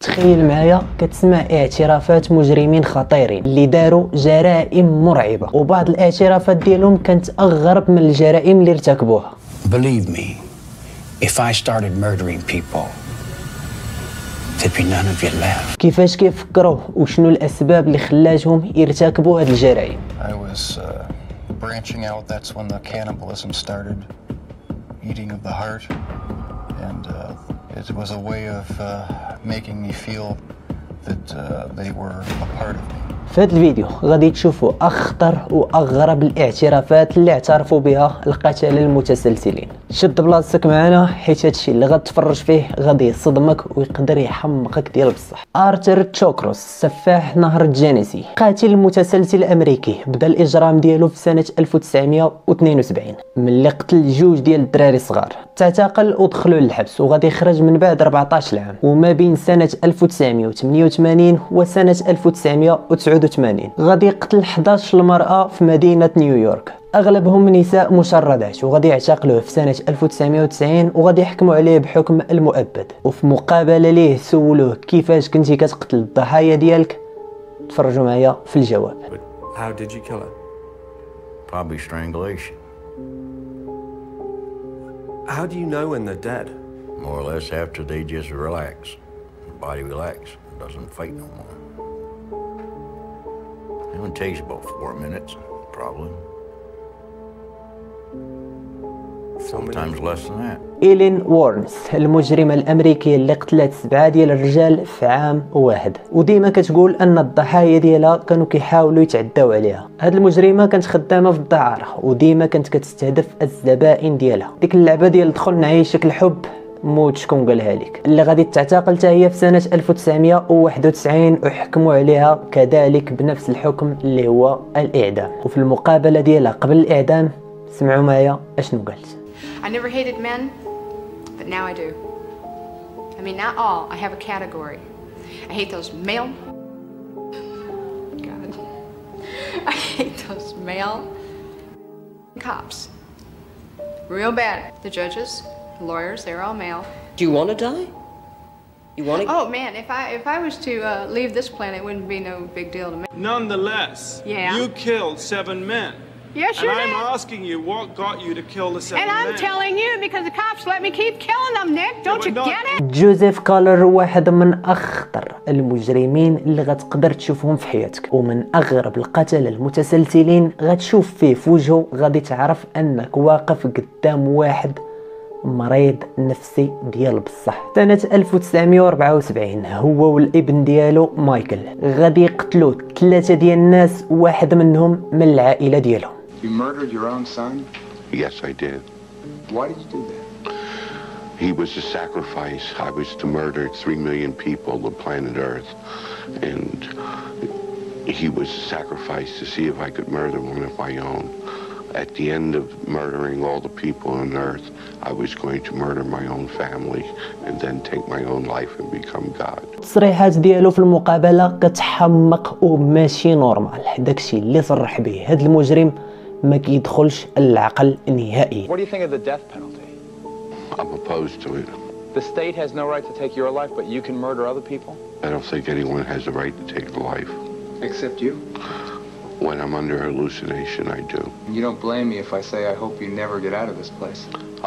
تخيل معايا كتسمع اعترافات مجرمين خطيرين اللي داروا جرائم مرعبة، وبعض الاعترافات ديالهم كانت اغرب من الجرائم اللي ارتكبوها. Believe me, if I started murdering people, there'd be none of you left. كيفاش كيفكروا وشنو الاسباب اللي خلاتهم يرتكبوا هاد الجرائم؟ I was branching out. That's when the cannibalism started, eating of the heart, and it was a way of making me feel that they were a part of me. في هذا الفيديو غادي تشوفوا اخطر واغرب الاعترافات اللي اعترفوا بها القتله المتسلسلين. شد بلاصتك معنا حيت هادشي اللي غتفرج فيه غادي يصدمك ويقدر يحمقك ديال بصح. ارثر تشوكروس سفاح نهر الجينيسي، قاتل متسلسل امريكي، بدا الاجرام ديالو في سنه 1972 ملي قتل جوج ديال الدراري صغار. تعتقل ودخلوا للحبس وغادي يخرج من بعد 14 عام، وما بين سنه 1988 وسنه 1989 غادي يقتل 11 المرأة في مدينة نيويورك، اغلبهم نساء مشردات، وغادي يعتقلوه في سنة 1990 وغادي يحكموا عليه بحكم المؤبد. وفي مقابلة ليه سولوه كيفاش كنتي كتقتل الضحايا ديالك؟ تفرجوا معايا في الجواب. How did you kill her? Probably strangulation. How do you know when they're dead? More or less after they just relax. The body relaxes, doesn't fight no more. It only takes about 4 minutes, probably. Sometimes less than that. إيلين وورنز المجرمة الأمريكية اللي قتلت 7 ديال الرجال في عام واحد، وديما كتقول أن الضحايا ديالها كانوا كيحاولوا يتعداو عليها. هاد المجرمة كانت خدامة في الدعارة وديما كانت كتستهدف الزبائن ديالها. ديك اللعبة ديال دخل نعيشك الحب موت شكون قالها لك، اللي غادي تعتقل حتى هي في سنة 1991 وحكموا عليها كذلك بنفس الحكم اللي هو الإعدام. وفي المقابلة ديالها قبل الإعدام سمعوا معايا اشنو قالت. I never hated men, but now I do. I mean, not all. I have a category. I hate those male... God. I hate those male cops. Real bad. The judges, the lawyers, they're all male. Do you want to die? You want to? Oh man, if I was to leave this planet, it wouldn't be no big deal to me. Nonetheless, Yeah. you killed 7 men. Yes, you And I'm did. asking you, what got you to kill the 7 And I'm men? telling you because the cops let me keep killing them, Nick. Don't you but not- get it? جوزيف كالر واحد من اخطر المجرمين اللي غتقدر تشوفهم في حياتك، ومن اغرب القتله المتسلسلين غتشوف فيه في وجهه غادي تعرف انك واقف قدام واحد مريض نفسي ديال بصح. سنة 1974 هو والابن ديالو مايكل غادي يقتلوا 3 ديال الناس، واحد منهم من العائلة ديالهم. You murdered your own son? Yes, I did. Why did you do that? He was a sacrifice. I was to murder 3 million people on planet Earth. And he was a sacrifice to see if I could murder one of my own. At the end of murdering all the people on Earth, I was going to murder my own family and then take my own life and become God. التصريحات ديالو في المقابلة كتحمق وماشي نورمال. داكشي اللي صرح به هاد المجرم ما كيدخلش العقل نهائيا. What do you think of the death penalty? I'm opposed to it. The state has no right to take your life, but you can murder other people? I don't think anyone has a right to take a life. Except you? When I'm under hallucination, I do. You don't blame me if I say I hope you never get out of this place.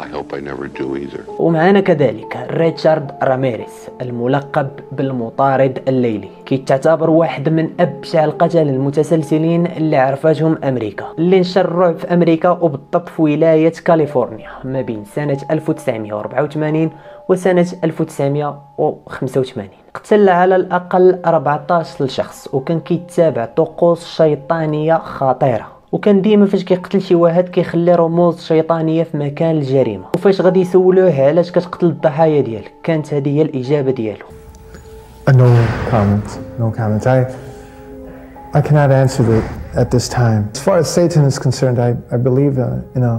I hope I never do either. ومعنا كذلك ريتشارد راميريس الملقب بالمطارد الليلي، كيتعتبر واحد من ابشع القتلة المتسلسلين اللي عرفتهم امريكا، اللي نشر الرعب في امريكا وبالضبط في ولاية كاليفورنيا ما بين سنة 1984 وسنة 1985. قتل على الأقل 14 شخص وكان كيتابع طقوس شيطانية خطيرة، وكان ديما فاش كيقتل شي واحد كيخلي رموز شيطانية في مكان الجريمة. وفاش غادي يسولوه علاش كتقتل الضحايا ديالك كانت هذه هي الإجابة ديالو. No comments. I cannot answer that at this time. As far as Satan is concerned, I believe in a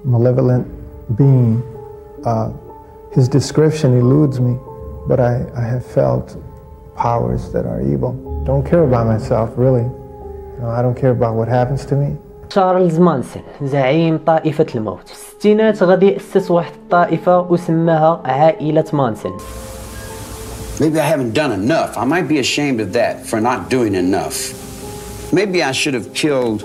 malevolent being. His description eludes me, but I have felt powers that are evil. Don't care about myself, really. I don't care about what happens to me. تشارلز مانسون زعيم طائفة الموت في الستينات غادي يأسس واحد الطائفة وسماها عائلة مانسون. Maybe I haven't done enough. I might be ashamed of that for not doing enough. Maybe I should have killed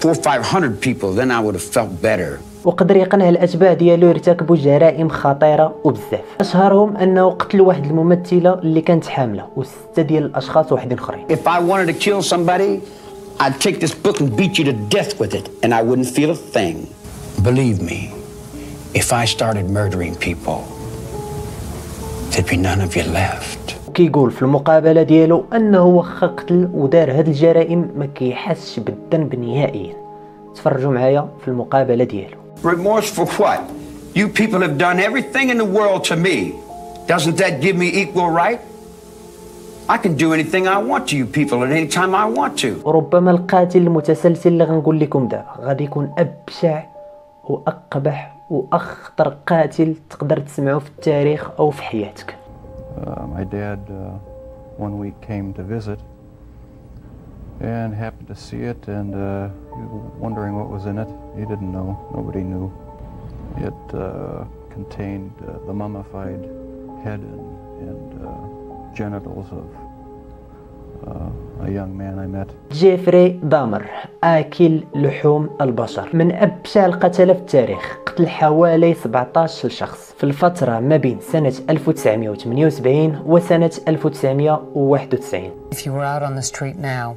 400 or 500 people, then I would have felt better. وقدر يقنع الاتباع ديالو يرتكبوا جرائم خطيره وبزاف. اشهرهم انه قتل واحد الممثله اللي كانت حامله وسته ديال الاشخاص واحدين اخرين. If I wanted to kill somebody, I'd take this book and beat you to death with it, and I wouldn't feel a thing. Believe me, if I started murdering people, there'd be none of you left. كيقول في المقابله ديالو انه واخا قتل ودار هاد الجرائم ما كيحسش بالذنب نهائيا. تفرجوا معايا في المقابله ديالو. Remorse for what? You people have done everything in the world to me. Doesn't that give me equal right? I can do anything I want to you people at any time I want to. ربما القاتل المتسلسل اللي غنقول لكم دابا غادي يكون ابشع واقبح واخطر قاتل تقدر تسمعه في التاريخ او في حياتك. My dad one week came to visit and happened to see it and wondering what was in it. He didn't know. Nobody knew. It contained the mummified head and genitals of a young man I met. جيفري دامر آكل لحوم البشر من أبشع القتلة في التاريخ. قتل حوالي 17 شخص في الفترة ما بين سنة 1978 وسنة 1991. If you were out on the street now,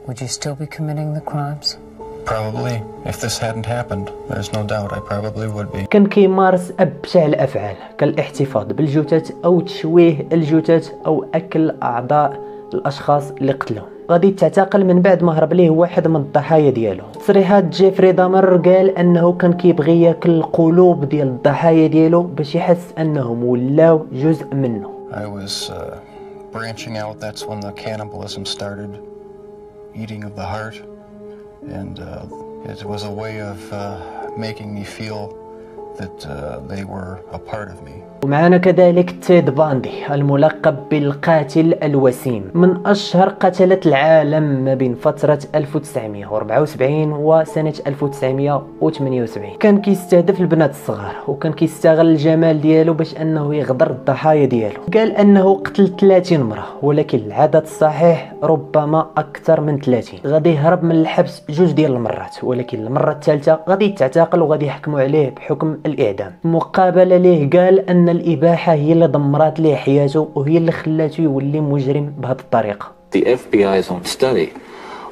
would you still be committing the crimes? Probably. If this hadn't happened, there's no doubt I probably would be. كان كيمارس أبشع الأفعال كالاحتفاظ بالجثث أو تشويه الجثث أو أكل أعضاء الأشخاص اللي قتلهم. غادي تعتقل من بعد ما هرب ليه واحد من الضحايا ديالو. تصريحات جيفري دامر قال أنه كان كيبغي ياكل القلوب ديال الضحايا ديالو باش يحس أنهم ولاو جزء منه. I was branching out. That's when the cannibalism started, eating of the heart. And it was a way of making me feel that they were a part of me. ومعنا كذلك تيد باندي الملقب بالقاتل الوسيم من أشهر قتلة العالم ما بين فترة 1974 وسنة 1978. كان كيستهدف البنات الصغار وكان كيستغل الجمال ديالو باش أنه يغدر الضحايا ديالو. قال أنه قتل 30 مرة ولكن العدد الصحيح ربما أكثر من 30. غادي يهرب من الحبس 2 ديال المرات ولكن المرة الثالثة غادي يتعتقل وغادي يحكموا عليه بحكم الإعدام. مقابلة ليه قال أن الإباحة هي اللي دمرت ليه حياته وهي اللي خلاته يولي مجرم بهذه الطريقة. The FBI's own study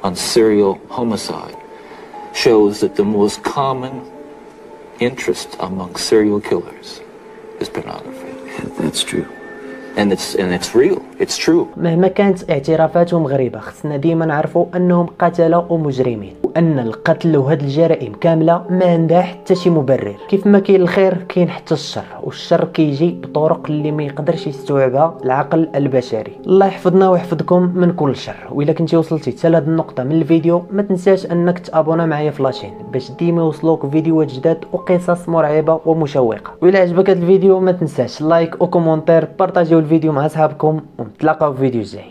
on serial homicide shows that the most common interest among serial killers is pornography. That's true. And it's real. It's true. مهما كانت اعترافاتهم غريبة خصنا ديما نعرفوا أنهم قتلة ومجرمين وأن القتل وهاد الجرائم كاملة ما عندها حتى شي مبرر. كيف ما كاين الخير كاين حتى الشر والشر كيجي بطرق اللي ما يقدرش يستوعبها العقل البشري. الله يحفظنا ويحفظكم من كل شر. وإلا كنتي وصلتي حتى لهاد النقطة من الفيديو ما تنساش أنك تابونا معايا في لاشين باش ديما يوصلوك فيديوهات جداد وقصص مرعبة ومشوقة. وإلا عجبك هاد الفيديو ما تنساش لايك وكومونتير، بارطاجيو الفيديو مع اصحابكم ونتلاقاو في فيديو جاي.